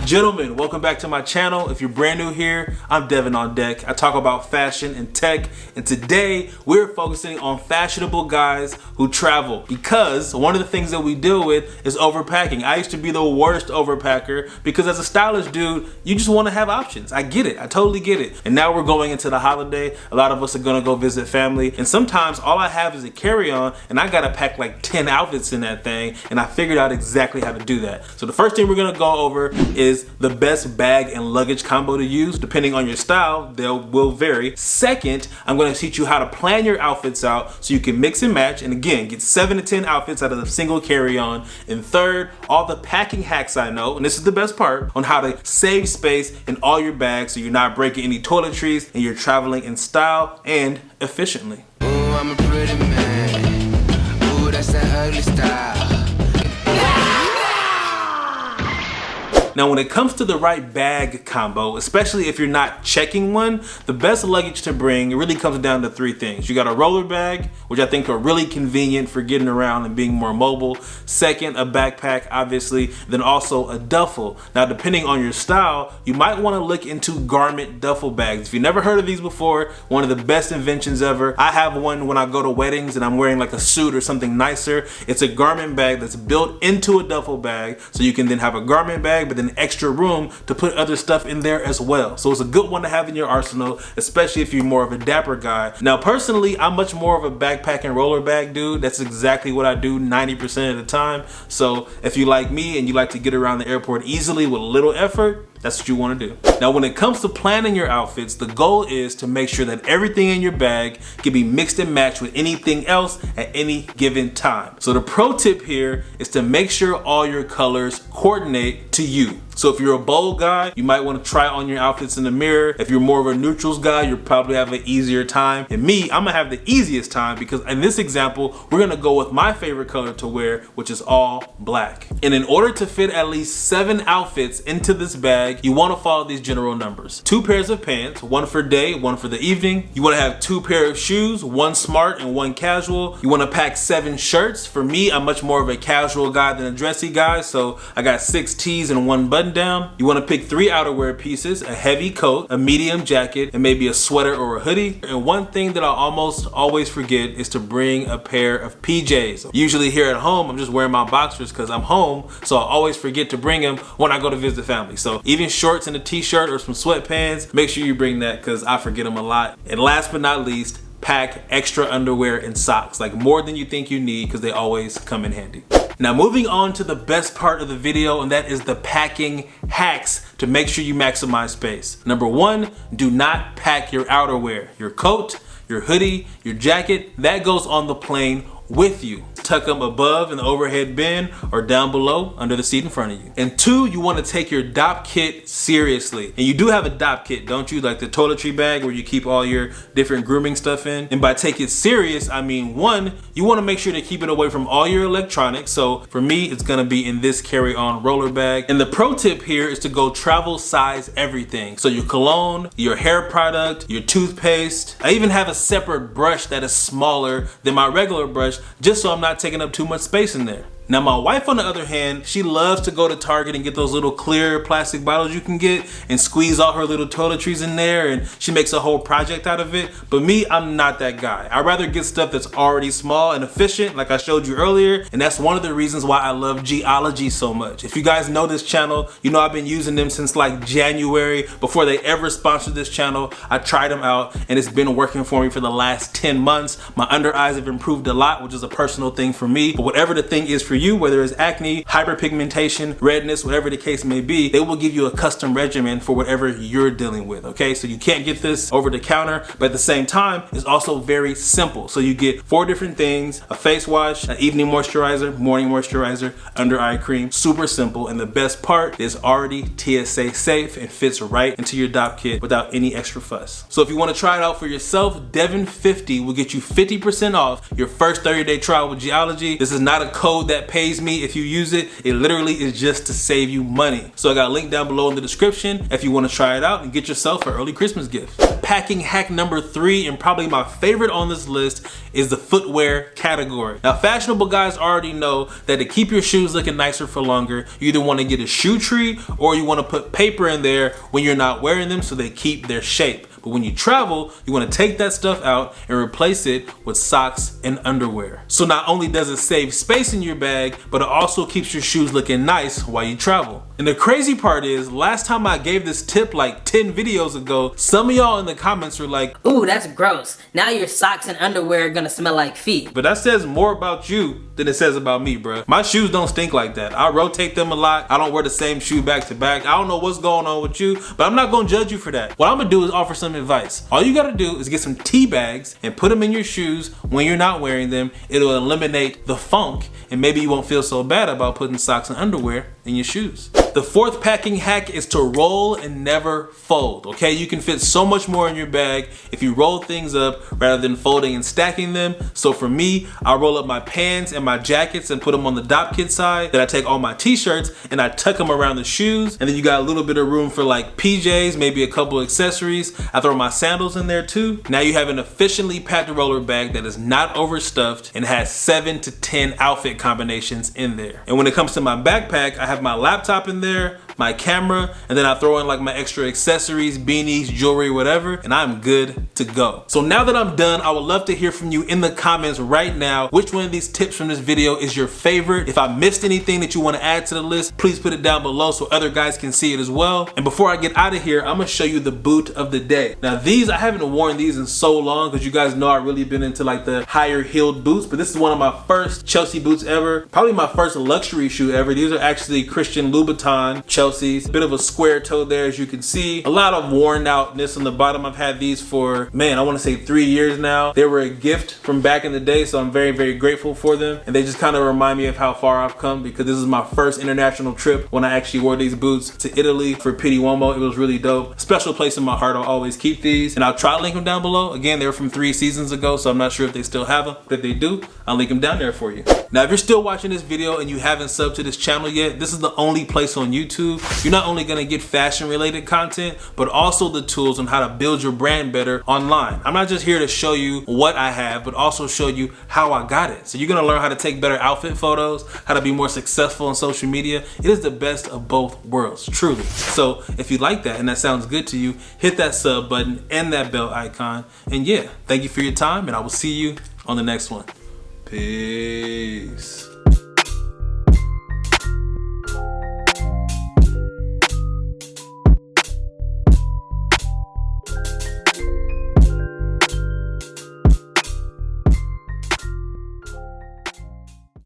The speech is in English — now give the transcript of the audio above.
Gentlemen, welcome back to my channel. If you're brand new here, I'm DevanOnDeck. I talk about fashion and tech, and today we're focusing on fashionable guys who travel, because one of the things that we deal with is overpacking. I used to be the worst overpacker because as a stylish dude, you just want to have options. I get it. I totally get it. And now we're going into the holiday. A lot of us are gonna go visit family, and sometimes all I have is a carry-on and I gotta pack like 10 outfits in that thing, and I figured out exactly how to do that. So the first thing we're gonna go over is the best bag and luggage combo to use. Depending on your style, they will vary. Second, I'm going to teach you how to plan your outfits out so you can mix and match, and again, get 7 to 10 outfits out of a single carry-on. And third, all the packing hacks I know, and this is the best part, on how to save space in all your bags so you're not breaking any toiletries and you're traveling in style and efficiently. Ooh, I'm a pretty man. Ooh, that's that ugly style. Now, when it comes to the right bag combo, especially if you're not checking one, the best luggage to bring, it really comes down to 3 things. You got a roller bag, which I think are really convenient for getting around and being more mobile. Second, a backpack, obviously. Then also a duffel. Now, depending on your style, you might want to look into garment duffel bags. If you've never heard of these before, one of the best inventions ever. I have one when I go to weddings and I'm wearing like a suit or something nicer. It's a garment bag that's built into a duffel bag, so you can then have a garment bag, but then extra room to put other stuff in there as well. So it's a good one to have in your arsenal, especially if you're more of a dapper guy. Now, personally, I'm much more of a backpack and roller bag dude. That's exactly what I do 90% of the time. So if you like me and you like to get around the airport easily with little effort, that's what you want to do. Now, when it comes to planning your outfits, the goal is to make sure that everything in your bag can be mixed and matched with anything else at any given time. So the pro tip here is to make sure all your colors coordinate to you. So if you're a bold guy, you might want to try on your outfits in the mirror. If you're more of a neutrals guy, you'll probably have an easier time. And me, I'm gonna have the easiest time because in this example, we're gonna go with my favorite color to wear, which is all black. And in order to fit at least 7 outfits into this bag, you want to follow these general numbers. 2 pairs of pants, 1 for day, 1 for the evening. You want to have 2 pairs of shoes, 1 smart and 1 casual. You want to pack 7 shirts. For me, I'm much more of a casual guy than a dressy guy, so I got 6 tees and 1 button down. You want to pick 3 outerwear pieces, a heavy coat, a medium jacket, and maybe a sweater or a hoodie. And one thing that I almost always forget is to bring a pair of PJs. Usually here at home, I'm just wearing my boxers because I'm home, so I always forget to bring them when I go to visit family. So even shorts and a t-shirt or some sweatpants, make sure you bring that because I forget them a lot. And last but not least, pack extra underwear and socks, like more than you think you need, because they always come in handy. Now, moving on to the best part of the video, and that is the packing hacks to make sure you maximize space. Number 1, do not pack your outerwear. Your coat, your hoodie, your jacket, that goes on the plane with you. Tuck them above in the overhead bin or down below under the seat in front of you. And 2, you want to take your DOP kit seriously. And you do have a DOP kit, don't you? Like the toiletry bag where you keep all your different grooming stuff in. And by take it serious, I mean 1, you want to make sure to keep it away from all your electronics. So for me, it's gonna be in this carry-on roller bag. And the pro tip here is to go travel size everything. So your cologne, your hair product, your toothpaste. I even have a separate brush that is smaller than my regular brush, just so I'm not taking up too much space in there. Now, my wife, on the other hand, she loves to go to Target and get those little clear plastic bottles you can get and squeeze all her little toiletries in there, and she makes a whole project out of it. But me, I'm not that guy. I'd rather get stuff that's already small and efficient, like I showed you earlier, and that's one of the reasons why I love Geology so much. If you guys know this channel, you know I've been using them since like January. Before they ever sponsored this channel, I tried them out, and it's been working for me for the last 10 months. My under eyes have improved a lot, which is a personal thing for me. But whatever the thing is for you, whether it's acne, hyperpigmentation, redness, whatever the case may be, they will give you a custom regimen for whatever you're dealing with, okay? So you can't get this over the counter, but at the same time, it's also very simple. So you get 4 different things: a face wash, an evening moisturizer, morning moisturizer, under eye cream. Super simple, and the best part is already TSA safe and fits right into your DOP kit without any extra fuss. So if you want to try it out for yourself, Devon50 will get you 50% off your first 30-day trial with Geology. This is not a code that pays me if you use it. It literally is just to save you money. So I got a link down below in the description if you want to try it out and get yourself an early Christmas gift. Packing hack number 3, and probably my favorite on this list, is the footwear category. Now, fashionable guys already know that to keep your shoes looking nicer for longer, you either want to get a shoe tree or you want to put paper in there when you're not wearing them so they keep their shape. But when you travel, you want to take that stuff out and replace it with socks and underwear. So not only does it save space in your bag, but it also keeps your shoes looking nice while you travel. And the crazy part is, last time I gave this tip like 10 videos ago, some of y'all in the comments were like, "Ooh, that's gross. Now your socks and underwear are gonna smell like feet." But that says more about you than it says about me, bruh. My shoes don't stink like that. I rotate them a lot. I don't wear the same shoe back to back. I don't know what's going on with you, but I'm not gonna judge you for that. What I'm gonna do is offer some advice. All you gotta do is get some tea bags and put them in your shoes when you're not wearing them. It'll eliminate the funk, and maybe you won't feel so bad about putting socks and underwear in your shoes. The 4th packing hack is to roll and never fold, okay? You can fit so much more in your bag if you roll things up rather than folding and stacking them. So for me, I roll up my pants and my jackets and put them on the dop kit side. Then I take all my t-shirts and I tuck them around the shoes. And then you got a little bit of room for like PJs, maybe a couple accessories. I throw my sandals in there too. Now you have an efficiently packed roller bag that is not overstuffed and has 7 to 10 outfit combinations in there. And when it comes to my backpack, I have my laptop in there, my camera, and then I throw in like my extra accessories, beanies, jewelry, whatever, and I'm good to go. So now that I'm done, I would love to hear from you in the comments right now. Which one of these tips from this video is your favorite? If I missed anything that you want to add to the list, please put it down below so other guys can see it as well. And before I get out of here, I'm gonna show you the boot of the day. Now these, I haven't worn these in so long because you guys know I've really been into like the higher heeled boots, but this is one of my first Chelsea boots ever. Probably my first luxury shoe ever. These are actually Christian Louboutin Chelsea's. Bit of a square toe there, as you can see. A lot of worn outness on the bottom. I've had these for, man, I want to say 3 years now. They were a gift from back in the day, so I'm very, very grateful for them. And they just kind of remind me of how far I've come, because this is my first international trip when I actually wore these boots to Italy for Pitti Uomo. It was really dope. Special place in my heart. I'll always keep these, and I'll try to link them down below. Again, they were from 3 seasons ago, so I'm not sure if they still have them, but if they do, I'll link them down there for you. Now, if you're still watching this video and you haven't subbed to this channel yet, this is the only place on YouTube. You're not only gonna get fashion related content, but also the tools on how to build your brand better online. I'm not just here to show you what I have, but also show you how I got it. So you're gonna learn how to take better outfit photos, how to be more successful on social media. It is the best of both worlds, truly. So if you like that and that sounds good to you, hit that sub button and that bell icon. And yeah, thank you for your time, and I will see you on the next one. Peace.